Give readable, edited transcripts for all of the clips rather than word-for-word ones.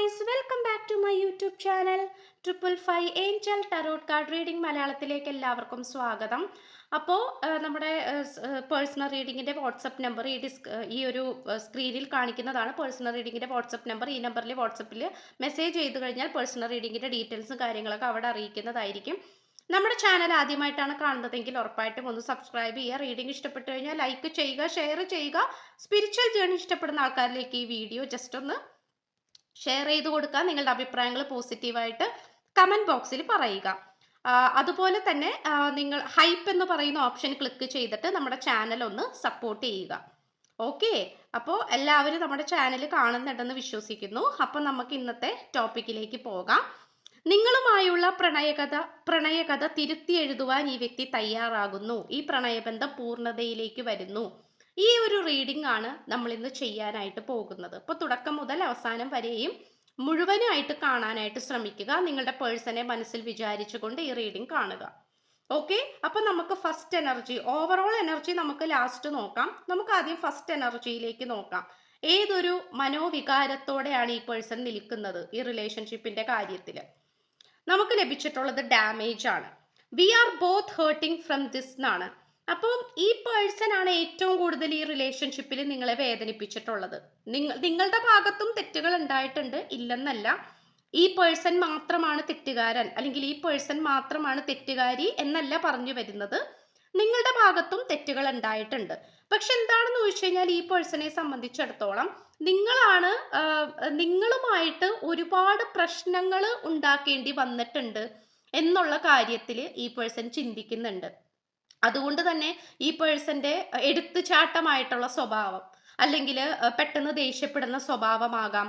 Guys, welcome back to my YouTube channel 555 angel tarot card reading മലയാളത്തിലേക്ക് എല്ലാവർക്കും സ്വാഗതം. അപ്പോൾ നമ്മുടെ പേഴ്സണൽ റീഡിങ്ങിൻ്റെ വാട്സപ്പ് നമ്പർ ഈ ഒരു സ്ക്രീനിൽ കാണിക്കുന്നതാണ്. പേഴ്സണൽ റീഡിങ്ങിൻ്റെ വാട്സപ്പ് നമ്പർ. ഈ നമ്പറിൽ വാട്സപ്പിൽ മെസ്സേജ് ചെയ്ത് കഴിഞ്ഞാൽ പേഴ്സണൽ റീഡിങ്ങിൻ്റെ ഡീറ്റെയിൽസും കാര്യങ്ങളൊക്കെ അവിടെ അറിയിക്കുന്നതായിരിക്കും. നമ്മുടെ ചാനൽ ആദ്യമായിട്ടാണ് കാണുന്നതെങ്കിൽ ഉറപ്പായിട്ടും ഒന്ന് സബ്സ്ക്രൈബ് ചെയ്യുക. റീഡിംഗ് ഇഷ്ടപ്പെട്ടു കഴിഞ്ഞാൽ ലൈക്ക് ചെയ്യുക, ഷെയർ ചെയ്യുക. സ്പിരിച്വൽ ജേർണി ഇഷ്ടപ്പെടുന്ന ആൾക്കാരിലേക്ക് ഈ വീഡിയോ ജസ്റ്റ് ഒന്ന് ഷെയർ ചെയ്ത് കൊടുക്കുക. നിങ്ങളുടെ അഭിപ്രായങ്ങൾ പോസിറ്റീവായിട്ട് കമൻറ്റ് ബോക്സിൽ പറയുക. അതുപോലെ തന്നെ നിങ്ങൾ ഹൈപ്പ് എന്ന് പറയുന്ന ഓപ്ഷൻ ക്ലിക്ക് ചെയ്തിട്ട് നമ്മുടെ ചാനൽ ഒന്ന് സപ്പോർട്ട് ചെയ്യുക. ഓക്കെ, അപ്പോൾ എല്ലാവരും നമ്മുടെ ചാനൽ കാണുന്നുണ്ടെന്ന് വിശ്വസിക്കുന്നു. അപ്പം നമുക്ക് ഇന്നത്തെ ടോപ്പിക്കിലേക്ക് പോകാം. നിങ്ങളുമായുള്ള പ്രണയകഥ തിരുത്തി എഴുതുവാൻ ഈ വ്യക്തി തയ്യാറാകുന്നു. ഈ പ്രണയബന്ധം പൂർണ്ണതയിലേക്ക് വരുന്നു. ഈ ഒരു റീഡിംഗ് ആണ് നമ്മൾ ഇന്ന് ചെയ്യാനായിട്ട് പോകുന്നത്. അപ്പോൾ തുടക്കം മുതൽ അവസാനം വരെയും മുഴുവനായിട്ട് കാണാനായിട്ട് ശ്രമിക്കുക. നിങ്ങളുടെ പേഴ്സണെ മനസ്സിൽ വിചാരിച്ചുകൊണ്ട് ഈ റീഡിംഗ് കാണുക. ഓക്കെ, അപ്പോൾ നമുക്ക് ഫസ്റ്റ് എനർജി, ഓവറോൾ എനർജി നമുക്ക് ലാസ്റ്റ് നോക്കാം. നമുക്ക് ആദ്യം ഫസ്റ്റ് എനർജിയിലേക്ക് നോക്കാം. ഏതൊരു മനോവികാരത്തോടെയാണ് ഈ പേഴ്സൺ നിൽക്കുന്നത് ഈ റിലേഷൻഷിപ്പിന്റെ കാര്യത്തിൽ? നമുക്ക് ലഭിച്ചിട്ടുള്ളത് ഡാമേജ് ആണ്. We are both hurting from this എന്നാണ്. അപ്പോൾ ഈ പേഴ്സൺ ആണ് ഏറ്റവും കൂടുതൽ ഈ റിലേഷൻഷിപ്പിൽ നിങ്ങളെ വേദനിപ്പിച്ചിട്ടുള്ളത്. നിങ്ങളുടെ ഭാഗത്തും തെറ്റുകൾ ഉണ്ടായിട്ടുണ്ട്, ഇല്ലെന്നല്ല. ഈ പേഴ്സൺ മാത്രമാണ് തെറ്റുകാരൻ, അല്ലെങ്കിൽ ഈ പേഴ്സൺ മാത്രമാണ് തെറ്റുകാരി എന്നല്ല പറഞ്ഞു വരുന്നത്. നിങ്ങളുടെ ഭാഗത്തും തെറ്റുകൾ ഉണ്ടായിട്ടുണ്ട്. പക്ഷെ എന്താണെന്ന് ചോദിച്ചു കഴിഞ്ഞാൽ ഈ പേഴ്സണെ സംബന്ധിച്ചിടത്തോളം നിങ്ങളുമായിട്ട് ഒരുപാട് പ്രശ്നങ്ങൾ ഉണ്ടാക്കേണ്ടി വന്നിട്ടുണ്ട് എന്നുള്ള കാര്യത്തിൽ ഈ പേഴ്സൺ ചിന്തിക്കുന്നുണ്ട്. അതുകൊണ്ട് തന്നെ ഈ പേഴ്സന്റെ എടുത്തുചാട്ടമായിട്ടുള്ള സ്വഭാവം, അല്ലെങ്കിൽ പെട്ടെന്ന് ദേഷ്യപ്പെടുന്ന സ്വഭാവമാകാം.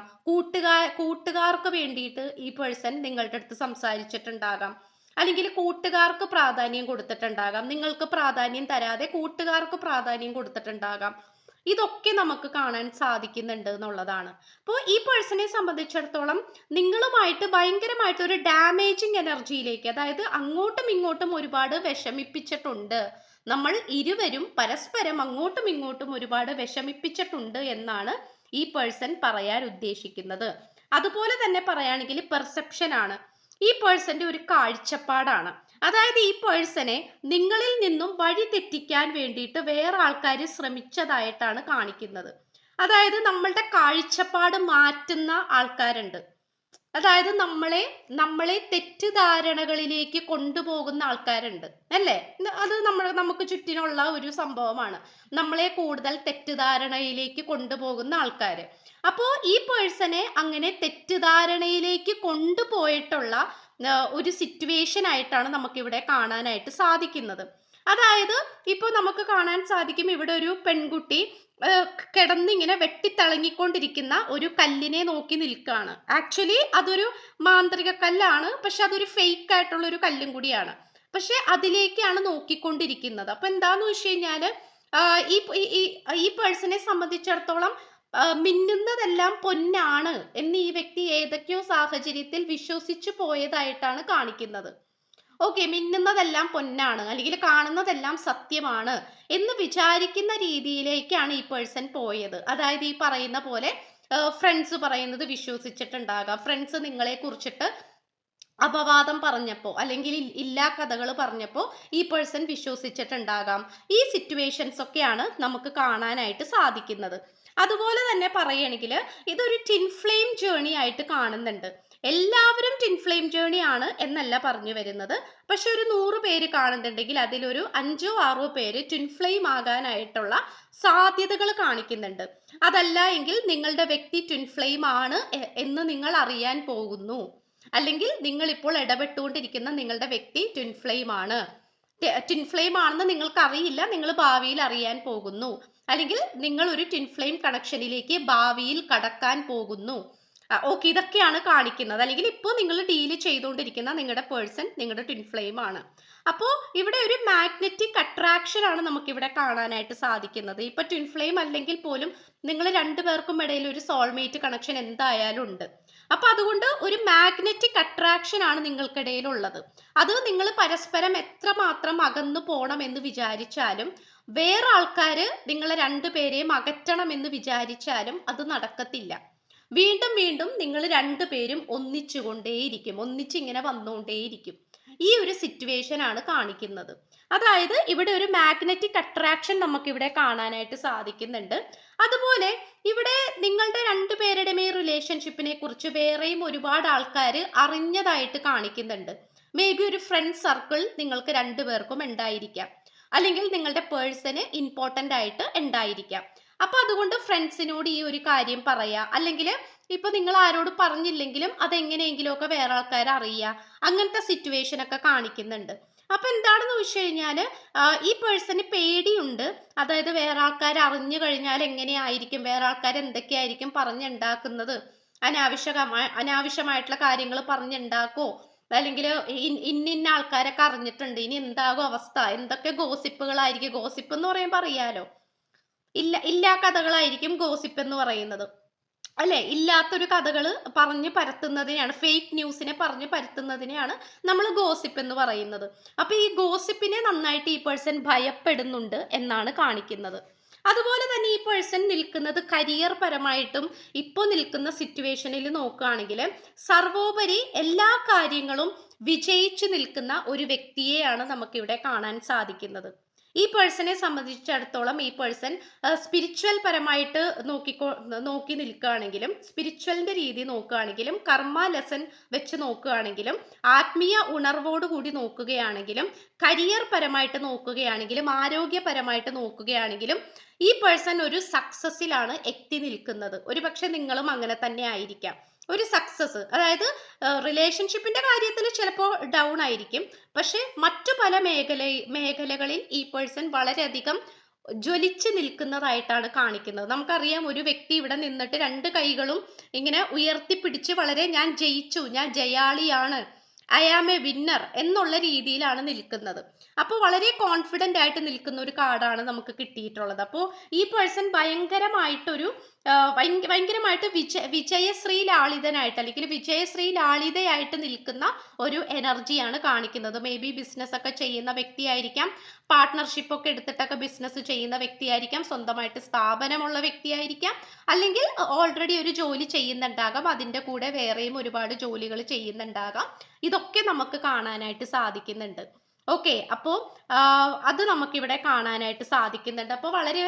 കൂട്ടുകാർക്ക് വേണ്ടിയിട്ട് ഈ പേഴ്സൺ നിങ്ങളുടെ അടുത്ത് സംസാരിച്ചിട്ടുണ്ടാകാം, അല്ലെങ്കിൽ കൂട്ടുകാർക്ക് പ്രാധാന്യം കൊടുത്തിട്ടുണ്ടാകാം. നിങ്ങൾക്ക് പ്രാധാന്യം തരാതെ കൂട്ടുകാർക്ക് പ്രാധാന്യം കൊടുത്തിട്ടുണ്ടാകാം. ഇതൊക്കെ നമുക്ക് കാണാൻ സാധിക്കുന്നുണ്ട് എന്നുള്ളതാണ്. അപ്പോൾ ഈ പേഴ്സണെ സംബന്ധിച്ചിടത്തോളം നിങ്ങളുമായിട്ട് ഭയങ്കരമായിട്ട് ഒരു ഡാമേജിങ് എനർജിയിലേക്ക്, അതായത് അങ്ങോട്ടും ഇങ്ങോട്ടും ഒരുപാട് വിഷമിപ്പിച്ചിട്ടുണ്ട്. നമ്മൾ ഇരുവരും പരസ്പരം അങ്ങോട്ടും ഇങ്ങോട്ടും ഒരുപാട് വിഷമിപ്പിച്ചിട്ടുണ്ട് എന്നാണ് ഈ പേഴ്സൺ പറയാൻ ഉദ്ദേശിക്കുന്നത്. അതുപോലെ തന്നെ പറയുകയാണെങ്കിൽ പെർസെപ്ഷൻ ആണ് ഈ പേഴ്സന്റെ ഒരു കാഴ്ചപ്പാടാണ്. അതായത് ഈ പേഴ്സണെ നിങ്ങളിൽ നിന്നും വഴി തെറ്റിക്കാൻ വേണ്ടിയിട്ട് വേറെ ആൾക്കാർ ശ്രമിച്ചതായിട്ടാണ് കാണിക്കുന്നത്. അതായത് നമ്മളുടെ കാഴ്ചപ്പാട് മാറ്റുന്ന ആൾക്കാരുണ്ട്. അതായത് നമ്മളെ തെറ്റിദ്ധാരണകളിലേക്ക് കൊണ്ടുപോകുന്ന ആൾക്കാരുണ്ട്, അല്ലേ? അത് നമുക്ക് ചുറ്റിനുള്ള ഒരു സംഭവമാണ്. നമ്മളെ കൂടുതൽ തെറ്റിദ്ധാരണയിലേക്ക് കൊണ്ടുപോകുന്ന ആൾക്കാർ. അപ്പോൾ ഈ പേഴ്സണെ അങ്ങനെ തെറ്റിദ്ധാരണയിലേക്ക് കൊണ്ടുപോയിട്ടുള്ള ഒരു സിറ്റുവേഷൻ ആയിട്ടാണ് നമുക്കിവിടെ കാണാനായിട്ട് സാധിക്കുന്നത്. അതായത് ഇപ്പോൾ നമുക്ക് കാണാൻ സാധിക്കും, ഇവിടെ ഒരു പെൺകുട്ടി കിടന്നിങ്ങനെ വെട്ടിത്തിളങ്ങിക്കൊണ്ടിരിക്കുന്ന ഒരു കല്ലിനെ നോക്കി നിൽക്കുകയാണ്. ആക്ച്വലി അതൊരു മാന്ത്രിക കല്ലാണ്, പക്ഷെ അതൊരു ഫേക്ക് ആയിട്ടുള്ള ഒരു കല്ലും കൂടിയാണ്. പക്ഷെ അതിലേക്കാണ് നോക്കിക്കൊണ്ടിരിക്കുന്നത്. അപ്പൊ എന്താന്ന് വെച്ച് കഴിഞ്ഞാല് ഈ പേഴ്സണെ സംബന്ധിച്ചിടത്തോളം മിന്നുന്നതെല്ലാം പൊന്നാണ് എന്ന് ഈ വ്യക്തി ഏതൊക്കെയോ സാഹചര്യത്തിൽ വിശ്വസിച്ചു പോയതായിട്ടാണ് കാണിക്കുന്നത്. ഓക്കെ, മിന്നുന്നതെല്ലാം പൊന്നാണ്, അല്ലെങ്കിൽ കാണുന്നതെല്ലാം സത്യമാണ് എന്ന് വിചാരിക്കുന്ന രീതിയിലേക്കാണ് ഈ പേഴ്സൺ പോയത്. അതായത് ഈ പറയുന്ന പോലെ ഫ്രണ്ട്സ് പറയുന്നത് വിശ്വസിച്ചിട്ടുണ്ടാകാം. ഫ്രണ്ട്സ് നിങ്ങളെ കുറിച്ചിട്ട് അപവാദം പറഞ്ഞപ്പോൾ, അല്ലെങ്കിൽ ഇല്ലാ കഥകൾ പറഞ്ഞപ്പോൾ ഈ പേഴ്സൺ വിശ്വസിച്ചിട്ടുണ്ടാകാം. ഈ സിറ്റുവേഷൻസ് ഒക്കെയാണ് നമുക്ക് കാണാനായിട്ട് സാധിക്കുന്നത്. അതുപോലെ തന്നെ പറയുകയാണെങ്കിൽ ഇതൊരു ടിൻ ഫ്ലെയിം ജേർണി ആയിട്ട് കാണുന്നുണ്ട്. എല്ലാവരും ടിൻ ഫ്ലെയിം ജേർണി ആണ് എന്നല്ല പറഞ്ഞു വരുന്നത്. പക്ഷെ ഒരു 100 പേര് കാണുന്നുണ്ടെങ്കിൽ അതിലൊരു 5 or 6 പേര് ടിൻ ഫ്ലെയിം ആകാനായിട്ടുള്ള സാധ്യതകൾ കാണിക്കുന്നുണ്ട്. അതല്ല എങ്കിൽ നിങ്ങളുടെ വ്യക്തി ടിൻ ഫ്ലെയിം ആണ് എന്ന് നിങ്ങൾ അറിയാൻ പോകുന്നു. അല്ലെങ്കിൽ നിങ്ങൾ ഇപ്പോൾ ഇടപെട്ടുകൊണ്ടിരിക്കുന്ന നിങ്ങളുടെ വ്യക്തി ടിൻ ഫ്ലെയിം ആണെന്ന് നിങ്ങൾക്ക് അറിയില്ല, നിങ്ങൾ ഭാവിയിൽ അറിയാൻ പോകുന്നു. അല്ലെങ്കിൽ നിങ്ങൾ ഒരു ടിൻ ഫ്ലെയിം കണക്ഷനിലേക്ക് ഭാവിയിൽ കടക്കാൻ പോകുന്നു. ഓക്കെ, ഇതൊക്കെയാണ് കാണിക്കുന്നത്. അല്ലെങ്കിൽ ഇപ്പോൾ നിങ്ങൾ ഡീൽ ചെയ്തുകൊണ്ടിരിക്കുന്ന നിങ്ങളുടെ പേഴ്സൺ നിങ്ങളുടെ ടിൻ ഫ്ലെയിം ആണ്. അപ്പോൾ ഇവിടെ ഒരു മാഗ്നറ്റിക് അട്രാക്ഷൻ ആണ് നമുക്കിവിടെ കാണാനായിട്ട് സാധിക്കുന്നത്. ഇപ്പൊ ടിൻ ഫ്ലെയിം അല്ലെങ്കിൽ പോലും നിങ്ങൾ രണ്ടുപേർക്കും ഇടയിൽ ഒരു സോൾമേറ്റ് കണക്ഷൻ എന്തായാലും ഉണ്ട്. അപ്പൊ അതുകൊണ്ട് ഒരു മാഗ്നറ്റിക് അട്രാക്ഷൻ ആണ് നിങ്ങൾക്കിടയിൽ ഉള്ളത്. അത് നിങ്ങൾ പരസ്പരം എത്രമാത്രം അകന്നു പോകണം എന്ന് വിചാരിച്ചാലും, വേറെ ആൾക്കാര് നിങ്ങളെ രണ്ടുപേരെയും അകറ്റണം എന്ന് വിചാരിച്ചാലും അത് നടക്കത്തില്ല. വീണ്ടും വീണ്ടും നിങ്ങൾ രണ്ടുപേരും ഒന്നിച്ചുകൊണ്ടേയിരിക്കും, ഒന്നിച്ചിങ്ങനെ വന്നുകൊണ്ടേയിരിക്കും. ഈ ഒരു സിറ്റുവേഷൻ ആണ് കാണിക്കുന്നത്. അതായത് ഇവിടെ ഒരു മാഗ്നറ്റിക് അട്രാക്ഷൻ നമുക്ക് ഇവിടെ കാണാനായിട്ട് സാധിക്കുന്നുണ്ട്. അതുപോലെ ഇവിടെ നിങ്ങളുടെ രണ്ടുപേരുടെയും ഈ റിലേഷൻഷിപ്പിനെ കുറിച്ച് വേറെയും ഒരുപാട് ആൾക്കാർ അറിഞ്ഞതായിട്ട് കാണിക്കുന്നുണ്ട്. മേ ബി ഒരു ഫ്രണ്ട് സർക്കിൾ നിങ്ങൾക്ക് രണ്ടുപേർക്കും ഉണ്ടായിരിക്കാം, അല്ലെങ്കിൽ നിങ്ങളുടെ പേഴ്സണ് ഇമ്പോർട്ടൻ്റ് ആയിട്ട് ഉണ്ടായിരിക്കാം. അപ്പൊ അതുകൊണ്ട് ഫ്രണ്ട്സിനോട് ഈ ഒരു കാര്യം പറയാ, അല്ലെങ്കിൽ ഇപ്പൊ നിങ്ങൾ ആരോട് പറഞ്ഞില്ലെങ്കിലും അതെങ്ങനെയെങ്കിലും ഒക്കെ വേറെ ആൾക്കാർ അറിയുക, അങ്ങനത്തെ സിറ്റുവേഷൻ ഒക്കെ കാണിക്കുന്നുണ്ട്. അപ്പൊ എന്താണെന്ന് വെച്ച് കഴിഞ്ഞാല് ഈ പേഴ്സണ് പേടിയുണ്ട്. അതായത് വേറെ ആൾക്കാർ അറിഞ്ഞു കഴിഞ്ഞാൽ എങ്ങനെയായിരിക്കും, വേറെ ആൾക്കാർ എന്തൊക്കെയായിരിക്കും പറഞ്ഞുണ്ടാക്കുന്നത്, അനാവശ്യമായിട്ടുള്ള കാര്യങ്ങൾ പറഞ്ഞുണ്ടാക്കോ, അല്ലെങ്കിൽ ഇന്ന ആൾക്കാരൊക്കെ അറിഞ്ഞിട്ടുണ്ട്, ഇനി എന്താകും അവസ്ഥ, എന്തൊക്കെ ഗോസിപ്പുകളായിരിക്കും. ഗോസിപ്പ് എന്ന് പറയുമ്പോൾ അറിയാലോ, ഇല്ലാ കഥകളായിരിക്കും ഗോസിപ്പ് എന്ന് പറയുന്നത്, അല്ലെ? ഇല്ലാത്തൊരു കഥകൾ പറഞ്ഞു പരത്തുന്നതിനെയാണ്, ഫേക്ക് ന്യൂസിനെ പറഞ്ഞു പരത്തുന്നതിനെയാണ് നമ്മൾ ഗോസിപ്പ് എന്ന് പറയുന്നത്. അപ്പൊ ഈ ഗോസിപ്പിനെ നന്നായിട്ട് ഈ പേഴ്സൺ ഭയപ്പെടുന്നുണ്ട് എന്നാണ് കാണിക്കുന്നത്. അതുപോലെ തന്നെ ഈ പേഴ്സൺ നിൽക്കുന്നത് കരിയർ പരമായിട്ടും ഇപ്പോൾ നിൽക്കുന്ന സിറ്റുവേഷനിൽ നോക്കുകയാണെങ്കിൽ സർവോപരി എല്ലാ കാര്യങ്ങളും വിജയിച്ചു നിൽക്കുന്ന ഒരു വ്യക്തിയെയാണ് നമുക്കിവിടെ കാണാൻ സാധിക്കുന്നത്. ഈ പേഴ്സണെ സംബന്ധിച്ചിടത്തോളം ഈ പേഴ്സൺ സ്പിരിച്വൽ പരമായിട്ട് നോക്കി നിൽക്കുകയാണെങ്കിലും, സ്പിരിച്വലിന്റെ രീതി നോക്കുകയാണെങ്കിലും, കർമ്മ ലെസൺ വെച്ച് നോക്കുകയാണെങ്കിലും, ആത്മീയ ഉണർവോടുകൂടി നോക്കുകയാണെങ്കിലും, കരിയർ പരമായിട്ട് നോക്കുകയാണെങ്കിലും, ആരോഗ്യപരമായിട്ട് നോക്കുകയാണെങ്കിലും ഈ പേഴ്സൺ ഒരു സക്സസിലാണ് എത്തി നിൽക്കുന്നത്. ഒരു പക്ഷെ നിങ്ങളും അങ്ങനെ തന്നെ ആയിരിക്കാം. ഒരു സക്സസ്, അതായത് റിലേഷൻഷിപ്പിന്റെ കാര്യത്തിൽ ചിലപ്പോൾ ഡൗൺ ആയിരിക്കും, പക്ഷെ മറ്റു പല മേഖലകളിൽ ഈ പേഴ്സൺ വളരെയധികം ജ്വലിച്ച് നിൽക്കുന്നതായിട്ടാണ് കാണിക്കുന്നത്. നമുക്കറിയാം, ഒരു വ്യക്തി ഇവിടെ നിന്നിട്ട് രണ്ട് കൈകളും ഇങ്ങനെ ഉയർത്തിപ്പിടിച്ച് വളരെ ഞാൻ ജയിച്ചു, ഞാൻ ജയാളിയാണ്, ഐ ആം എ വിന്നർ എന്നുള്ള രീതിയിലാണ് നിൽക്കുന്നത്. അപ്പോൾ വളരെ കോൺഫിഡൻ്റ് ആയിട്ട് നിൽക്കുന്ന ഒരു കാർഡാണ് നമുക്ക് കിട്ടിയിട്ടുള്ളത്. അപ്പോൾ ഈ പേഴ്സൺ ഭയങ്കരമായിട്ട് വിജയശ്രീ ലാളിതനായിട്ട്, അല്ലെങ്കിൽ വിജയശ്രീ ലാളിതയായിട്ട് നിൽക്കുന്ന ഒരു എനർജിയാണ് കാണിക്കുന്നത്. മേ ബി ബിസിനസ് ഒക്കെ ചെയ്യുന്ന വ്യക്തിയായിരിക്കാം, പാർട്ട്ണർഷിപ്പ് ഒക്കെ എടുത്തിട്ടൊക്കെ ബിസിനസ് ചെയ്യുന്ന വ്യക്തിയായിരിക്കാം, സ്വന്തമായിട്ട് സ്ഥാപനമുള്ള വ്യക്തിയായിരിക്കാം, അല്ലെങ്കിൽ ഓൾറെഡി ഒരു ജോലി ചെയ്യുന്നുണ്ടാകാം, അതിൻ്റെ കൂടെ വേറെയും ഒരുപാട് ജോലികൾ ചെയ്യുന്നുണ്ടാകാം. ഇതൊക്കെ നമുക്ക് കാണാനായിട്ട് സാധിക്കുന്നുണ്ട്. ഓക്കെ, അപ്പോൾ അത് നമുക്കിവിടെ കാണാനായിട്ട് സാധിക്കുന്നുണ്ട്. അപ്പോൾ വളരെ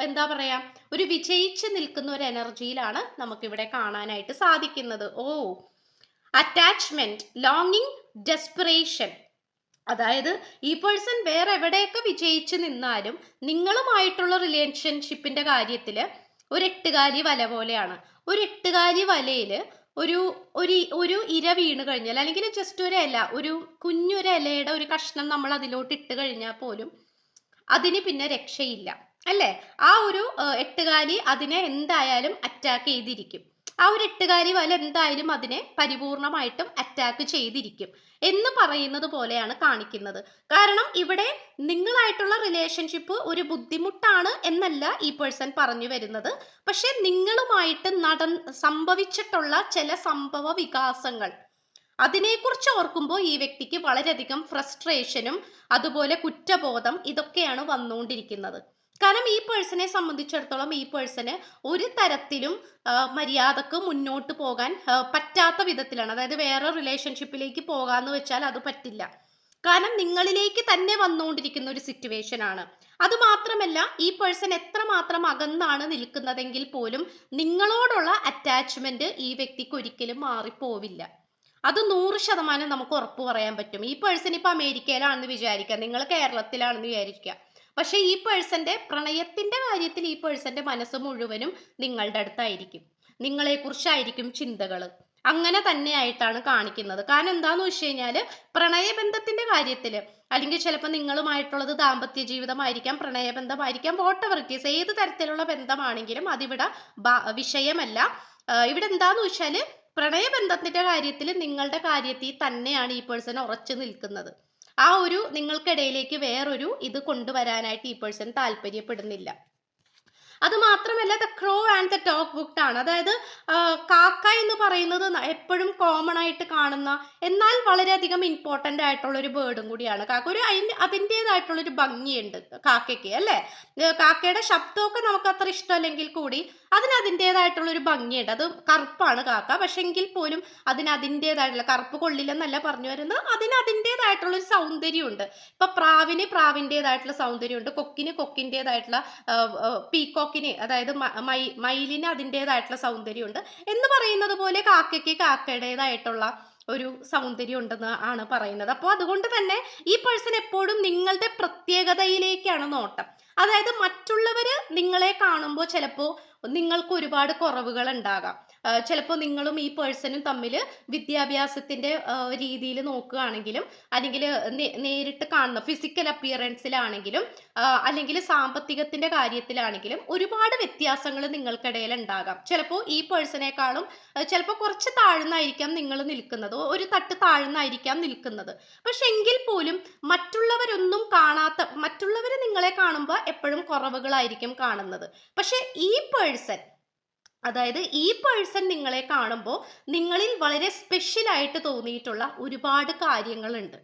എന്താ പറയാ, ഒരു വിജയിച്ച് നിൽക്കുന്ന ഒരു എനർജിയിലാണ് നമുക്കിവിടെ കാണാനായിട്ട് സാധിക്കുന്നത്. അറ്റാച്ച്മെന്റ്, ലോങ്ങിങ്, ഡെസ്പിറേഷൻ. അതായത് ഈ പേഴ്സൺ വേറെ എവിടെയൊക്കെ വിജയിച്ച് നിന്നാലും നിങ്ങളുമായിട്ടുള്ള റിലേഷൻഷിപ്പിന്റെ കാര്യത്തിൽ ഒരു എട്ടുകാലി വല പോലെയാണ്. ഒരു എട്ടുകാലി വലയിൽ ഒരു ഒരു ഇര വീണ് കഴിഞ്ഞാൽ, അല്ലെങ്കിൽ ജസ്റ്റ് ഒരു ഇല, ഒരു കുഞ്ഞൊരു ഇലയുടെ ഒരു കഷ്ണം നമ്മൾ അതിലോട്ട് ഇട്ട് കഴിഞ്ഞാൽ പോലും അതിന് പിന്നെ രക്ഷയില്ല, അല്ലേ? ആ ഒരു എട്ടുകാലി അതിനെ എന്തായാലും അറ്റാക്ക് ചെയ്തിരിക്കും. ആ ഒരു എട്ടുകാലി വല എന്തായാലും അതിനെ പരിപൂർണമായിട്ടും അറ്റാക്ക് ചെയ്തിരിക്കും എന്ന് പറയുന്നത് പോലെയാണ് കാണിക്കുന്നത്. കാരണം ഇവിടെ നിങ്ങളായിട്ടുള്ള റിലേഷൻഷിപ്പ് ഒരു ബുദ്ധിമുട്ടാണ് എന്നല്ല ഈ പേഴ്സൺ പറഞ്ഞു വരുന്നത്. പക്ഷെ നിങ്ങളുമായിട്ട് സംഭവിച്ചിട്ടുള്ള ചില സംഭവ വികാസങ്ങൾ, അതിനെക്കുറിച്ച് ഓർക്കുമ്പോൾ ഈ വ്യക്തിക്ക് വളരെയധികം ഫ്രസ്ട്രേഷനും അതുപോലെ കുറ്റബോധം ഇതൊക്കെയാണ് വന്നുകൊണ്ടിരിക്കുന്നത്. കാരണം ഈ പേഴ്സണെ സംബന്ധിച്ചിടത്തോളം ഈ പേഴ്സണ് ഒരു തരത്തിലും മര്യാദക്ക് മുന്നോട്ട് പോകാൻ പറ്റാത്ത വിധത്തിലാണ്. അതായത് വേറെ റിലേഷൻഷിപ്പിലേക്ക് പോകാന്ന് വെച്ചാൽ അത് പറ്റില്ല. കാരണം നിങ്ങളിലേക്ക് തന്നെ വന്നുകൊണ്ടിരിക്കുന്ന ഒരു സിറ്റുവേഷൻ ആണ്. അതുമാത്രമല്ല, ഈ പേഴ്സൺ എത്രമാത്രം അകന്നാണ് നിൽക്കുന്നതെങ്കിൽ പോലും നിങ്ങളോടുള്ള അറ്റാച്ച്മെന്റ് ഈ വ്യക്തിക്ക് ഒരിക്കലും മാറിപ്പോവില്ല. അത് 100% നമുക്ക് ഉറപ്പ് പറയാൻ പറ്റും. ഈ പേഴ്സൺ ഇപ്പൊ അമേരിക്കയിലാണെന്ന് വിചാരിക്കുക, നിങ്ങൾ കേരളത്തിലാണെന്ന് വിചാരിക്കുക, പക്ഷെ ഈ പേഴ്സന്റെ പ്രണയത്തിന്റെ കാര്യത്തിൽ ഈ പേഴ്സന്റെ മനസ്സ് മുഴുവനും നിങ്ങളുടെ അടുത്തായിരിക്കും, നിങ്ങളെ കുറിച്ചായിരിക്കും ചിന്തകൾ. അങ്ങനെ തന്നെയായിട്ടാണ് കാണിക്കുന്നത്. കാരണം എന്താന്ന് വെച്ച് കഴിഞ്ഞാല് പ്രണയബന്ധത്തിന്റെ കാര്യത്തിൽ, അല്ലെങ്കിൽ ചിലപ്പോൾ നിങ്ങളുമായിട്ടുള്ളത് ദാമ്പത്യ ജീവിതമായിരിക്കാം, പ്രണയബന്ധമായിരിക്കാം, വോട്ടെവർ ഇറ്റ് ഈസ്, ഏത് തരത്തിലുള്ള ബന്ധമാണെങ്കിലും അതിവിടെ വിഷയമല്ല. ഇവിടെ എന്താന്ന് വെച്ചാല് പ്രണയബന്ധത്തിന്റെ കാര്യത്തിൽ നിങ്ങളുടെ കാര്യത്തിൽ തന്നെയാണ് ഈ പേഴ്സൺ ഉറച്ചു നിൽക്കുന്നത്. ആ ഒരു നിങ്ങൾക്കിടയിലേക്ക് വേറൊരു ഇത് കൊണ്ടുവരാനായിട്ട് ഈ പേഴ്സൺ താല്പര്യപ്പെടുന്നില്ല. അത് മാത്രമല്ല the crow and the dog booked ആണ്. അതായത് കാക്ക എന്ന് പറയുന്നത് എപ്പോഴും കോമൺ ആയിട്ട് കാണുന്ന, എന്നാൽ വളരെയധികം ഇമ്പോർട്ടന്റ് ആയിട്ടുള്ള ഒരു ബേർഡും കൂടിയാണ് കാക്ക. ഒരു അതിൻ്റെതായിട്ടുള്ള ഒരു ഭംഗിയുണ്ട് കാക്കയ്ക്ക്, അല്ലേ? കാക്കയുടെ ശബ്ദമൊക്കെ നമുക്ക് അത്ര ഇഷ്ടമല്ലെങ്കിൽ കൂടി അതിന് അതിൻ്റെതായിട്ടുള്ള ഒരു ഭംഗിയുണ്ട്. അത് കറുപ്പാണ് കാക്ക, പക്ഷെ എങ്കിൽ പോലും അതിന് അതിൻ്റെതായിട്ടുള്ള, കറുപ്പ് കൊള്ളില്ലെന്നല്ല പറഞ്ഞു വരുന്നത്, അതിന് അതിൻ്റെതായിട്ടുള്ള ഒരു സൗന്ദര്യമുണ്ട്. ഇപ്പൊ പ്രാവിന് പ്രാവിൻ്റെതായിട്ടുള്ള സൗന്ദര്യമുണ്ട്, കൊക്കിന് കൊക്കിൻ്റെതായിട്ടുള്ള, പീകോക്കിന് അതായത് മയിലിന് അതിൻ്റെതായിട്ടുള്ള സൗന്ദര്യമുണ്ട് എന്ന് പറയുന്നത് പോലെ കാക്കയ്ക്ക് കാക്കയുടേതായിട്ടുള്ള ഒരു സൗന്ദര്യം ഉണ്ടെന്ന് ആണ് പറയുന്നത്. അപ്പോൾ അതുകൊണ്ട് തന്നെ ഈ പേഴ്സൺ എപ്പോഴും നിങ്ങളുടെ പ്രത്യേകതയിലേക്കാണ് നോട്ടം. അതായത് മറ്റുള്ളവര് നിങ്ങളെ കാണുമ്പോൾ ചിലപ്പോൾ നിങ്ങൾക്ക് ഒരുപാട് കുറവുകൾ ഉണ്ടാകാം. ചിലപ്പോൾ നിങ്ങളും ഈ പേഴ്സണും തമ്മിൽ വിദ്യാഭ്യാസത്തിന്റെ രീതിയിൽ നോക്കുകയാണെങ്കിലും, അല്ലെങ്കിൽ നേരിട്ട് കാണുന്ന ഫിസിക്കൽ അപ്പിയറൻസിലാണെങ്കിലും, അല്ലെങ്കിൽ സാമ്പത്തികത്തിന്റെ കാര്യത്തിലാണെങ്കിലും ഒരുപാട് വ്യത്യാസങ്ങൾ നിങ്ങൾക്കിടയിൽ ഉണ്ടാകാം. ചിലപ്പോൾ ഈ പേഴ്സണേക്കാളും ചിലപ്പോൾ കുറച്ച് താഴ്ന്നായിരിക്കാം നിങ്ങൾ നിൽക്കുന്നത്, ഒരു തട്ട് താഴ്ന്നായിരിക്കാം നിൽക്കുന്നത്. പക്ഷെ എങ്കിൽ പോലും മറ്റുള്ളവരൊന്നും കാണാത്ത, മറ്റുള്ളവർ നിങ്ങളെ കാണുമ്പോൾ എപ്പോഴും കുറവുകളായിരിക്കും കാണുന്നത്. പക്ഷെ ഈ പേഴ്സൺ, അതായത് ഈ പേഴ്സൺ നിങ്ങളെ കാണുമ്പോൾ നിങ്ങളിൽ വളരെ സ്പെഷ്യൽ ആയിട്ട് തോന്നിയിട്ടുള്ള ഒരുപാട് കാര്യങ്ങളുണ്ട്.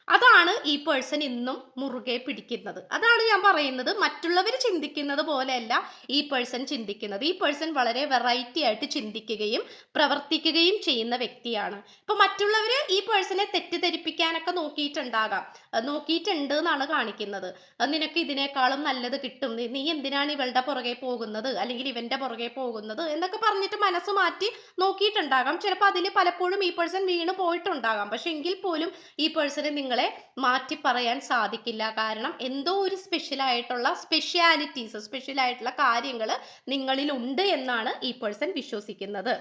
അതാണ് ഈ പേഴ്സൺ ഇന്നും മുറുകെ പിടിക്കുന്നത്. അതാണ് ഞാൻ പറയുന്നത്, മറ്റുള്ളവർ ചിന്തിക്കുന്നത് പോലെയല്ല ഈ പേഴ്സൺ ചിന്തിക്കുന്നത്. ഈ പേഴ്സൺ വളരെ വെറൈറ്റി ആയിട്ട് ചിന്തിക്കുകയും പ്രവർത്തിക്കുകയും ചെയ്യുന്ന വ്യക്തിയാണ്. ഇപ്പൊ മറ്റുള്ളവർ ഈ പേഴ്സണെ തെറ്റിദ്ധരിപ്പിക്കാനൊക്കെ നോക്കിയിട്ടുണ്ട് എന്നാണ് കാണിക്കുന്നത്. നിനക്ക് ഇതിനേക്കാളും നല്ലത് കിട്ടും, നീ എന്തിനാണ് ഇവളുടെ പുറകെ പോകുന്നത്, അല്ലെങ്കിൽ ഇവന്റെ പുറകെ പോകുന്നത് എന്നൊക്കെ പറഞ്ഞിട്ട് മനസ്സ് മാറ്റി നോക്കിയിട്ടുണ്ടാകാം. ചിലപ്പോൾ അതിൽ പലപ്പോഴും ഈ പേഴ്സൺ വീണ് പോയിട്ടുണ്ടാകാം. പക്ഷെ എങ്കിൽ പോലും ഈ പേഴ്സണെ നിങ്ങളെ മാറ്റി പറയാൻ സാധിക്കില്ല. കാരണം എന്തോ ഒരു സ്പെഷ്യൽ ആയിട്ടുള്ള കാര്യങ്ങൾ നിങ്ങളിൽ ഉണ്ട് എന്നാണ് ഈ പേഴ്സൺ വിശ്വസിക്കുന്നത്.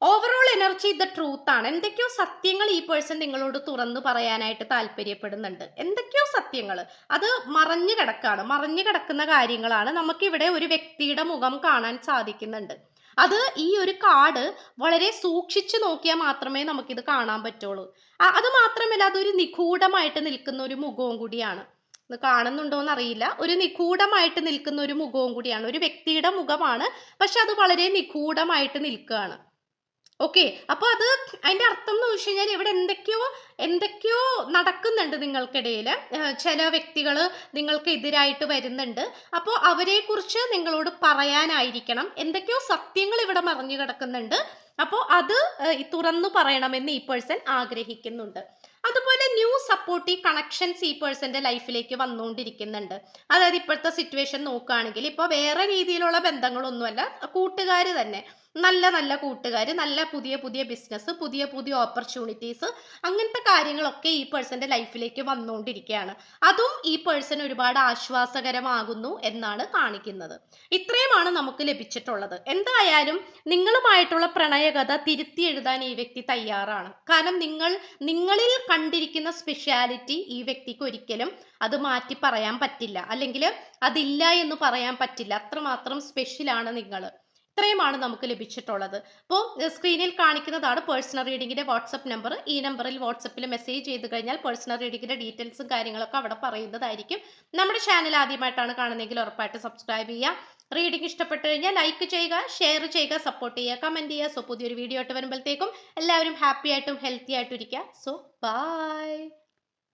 ഓവറോൾ എനർജി ദ ട്രൂത്ത് ആണ്. എന്തൊക്കെയോ സത്യങ്ങൾ ഈ പേഴ്സൺ നിങ്ങളോട് തുറന്നു പറയാനായിട്ട് താല്പര്യപ്പെടുന്നുണ്ട്. എന്തൊക്കെയോ സത്യങ്ങൾ അത് മറഞ്ഞു കിടക്കുന്ന കാര്യങ്ങളാണ്. നമുക്കിവിടെ ഒരു വ്യക്തിയുടെ മുഖം കാണാൻ സാധിക്കുന്നുണ്ട്. അത് ഈ ഒരു കാർഡ് വളരെ സൂക്ഷിച്ചു നോക്കിയാൽ മാത്രമേ നമുക്കിത് കാണാൻ പറ്റുള്ളൂ. അത് മാത്രമല്ല അതൊരു നിഗൂഢമായിട്ട് നിൽക്കുന്ന ഒരു മുഖവും കൂടിയാണ്. ഇത് കാണുന്നുണ്ടോന്ന് അറിയില്ല. ഒരു നിഗൂഢമായിട്ട് നിൽക്കുന്ന ഒരു മുഖവും കൂടിയാണ്. ഒരു വ്യക്തിയുടെ മുഖമാണ്, പക്ഷെ അത് വളരെ നിഗൂഢമായിട്ട് നിൽക്കുകയാണ്. ഓക്കെ, അപ്പൊ അത് അതിന്റെ അർത്ഥം എന്ന് വെച്ച് കഴിഞ്ഞാൽ ഇവിടെ എന്തൊക്കെയോ നടക്കുന്നുണ്ട് നിങ്ങൾക്കിടയിൽ. ചില വ്യക്തികൾ നിങ്ങൾക്ക് എതിരായിട്ട് വരുന്നുണ്ട്. അപ്പോൾ അവരെ കുറിച്ച് നിങ്ങളോട് പറയാനായിരിക്കണം. എന്തൊക്കെയോ സത്യങ്ങൾ ഇവിടെ മറിഞ്ഞു കിടക്കുന്നുണ്ട്. അപ്പോൾ അത് തുറന്നു പറയണമെന്ന് ഈ പേഴ്സൺ ആഗ്രഹിക്കുന്നുണ്ട്. അതുപോലെ ന്യൂ സപ്പോർട്ടീവ് കണക്ഷൻസ് ഈ പേഴ്സന്റെ ലൈഫിലേക്ക് വന്നുകൊണ്ടിരിക്കുന്നുണ്ട്. അതായത് ഇപ്പോഴത്തെ സിറ്റുവേഷൻ നോക്കുകയാണെങ്കിൽ ഇപ്പോൾ വേറെ രീതിയിലുള്ള ബന്ധങ്ങളൊന്നുമല്ല, കൂട്ടുകാർ തന്നെ, നല്ല കൂട്ടുകാർ, നല്ല പുതിയ ബിസിനസ്, പുതിയ ഓപ്പർച്യൂണിറ്റീസ്, അങ്ങനത്തെ കാര്യങ്ങളൊക്കെ ഈ പേഴ്സന്റെ ലൈഫിലേക്ക് വന്നുകൊണ്ടിരിക്കുകയാണ്. അതും ഈ പേഴ്സൺ ഒരുപാട് ആശ്വാസകരമാകുന്നു എന്നാണ് കാണിക്കുന്നത്. ഇത്രയുമാണ് നമുക്ക് ലഭിച്ചിട്ടുള്ളത്. എന്തായാലും നിങ്ങളുമായിട്ടുള്ള പ്രണയകഥ തിരുത്തി എഴുതാൻ ഈ വ്യക്തി തയ്യാറാണ്. കാരണം നിങ്ങളിൽ കണ്ടിരിക്കുന്ന സ്പെഷ്യാലിറ്റി ഈ വ്യക്തിക്ക് ഒരിക്കലും അത് മാറ്റി പറയാൻ പറ്റില്ല, അല്ലെങ്കിൽ അതില്ല എന്ന് പറയാൻ പറ്റില്ല. അത്രമാത്രം സ്പെഷ്യലാണ് നിങ്ങൾ. ഇത്രയുമാണ് നമുക്ക് ലഭിച്ചിട്ടുള്ളത്. അപ്പോൾ സ്ക്രീനിൽ കാണിക്കുന്നതാണ് പേഴ്സണൽ റീഡിങ്ങിന്റെ വാട്സപ്പ് നമ്പർ. ഈ നമ്പറിൽ വാട്സപ്പിൽ മെസ്സേജ് ചെയ്ത് കഴിഞ്ഞാൽ പേഴ്സണൽ റീഡിങ്ങിന്റെ ഡീറ്റെയിൽസും കാര്യങ്ങളൊക്കെ അവിടെ പറയുന്നതായിരിക്കും. നമ്മുടെ ചാനൽ ആദ്യമായിട്ടാണ് കാണുന്നതെങ്കിൽ ഉറപ്പായിട്ട് സബ്സ്ക്രൈബ് ചെയ്യുക. റീഡിംഗ് ഇഷ്ടപ്പെട്ടു കഴിഞ്ഞാൽ ലൈക്ക് ചെയ്യുക, ഷെയർ ചെയ്യുക, സപ്പോർട്ട് ചെയ്യുക, കമന്റ് ചെയ്യുക. സോ പുതിയൊരു വീഡിയോ ആയിട്ട് വരുമ്പോഴത്തേക്കും എല്ലാവരും ഹാപ്പി ആയിട്ടും ഹെൽത്തി ആയിട്ടും ഇരിക്കുക. So by.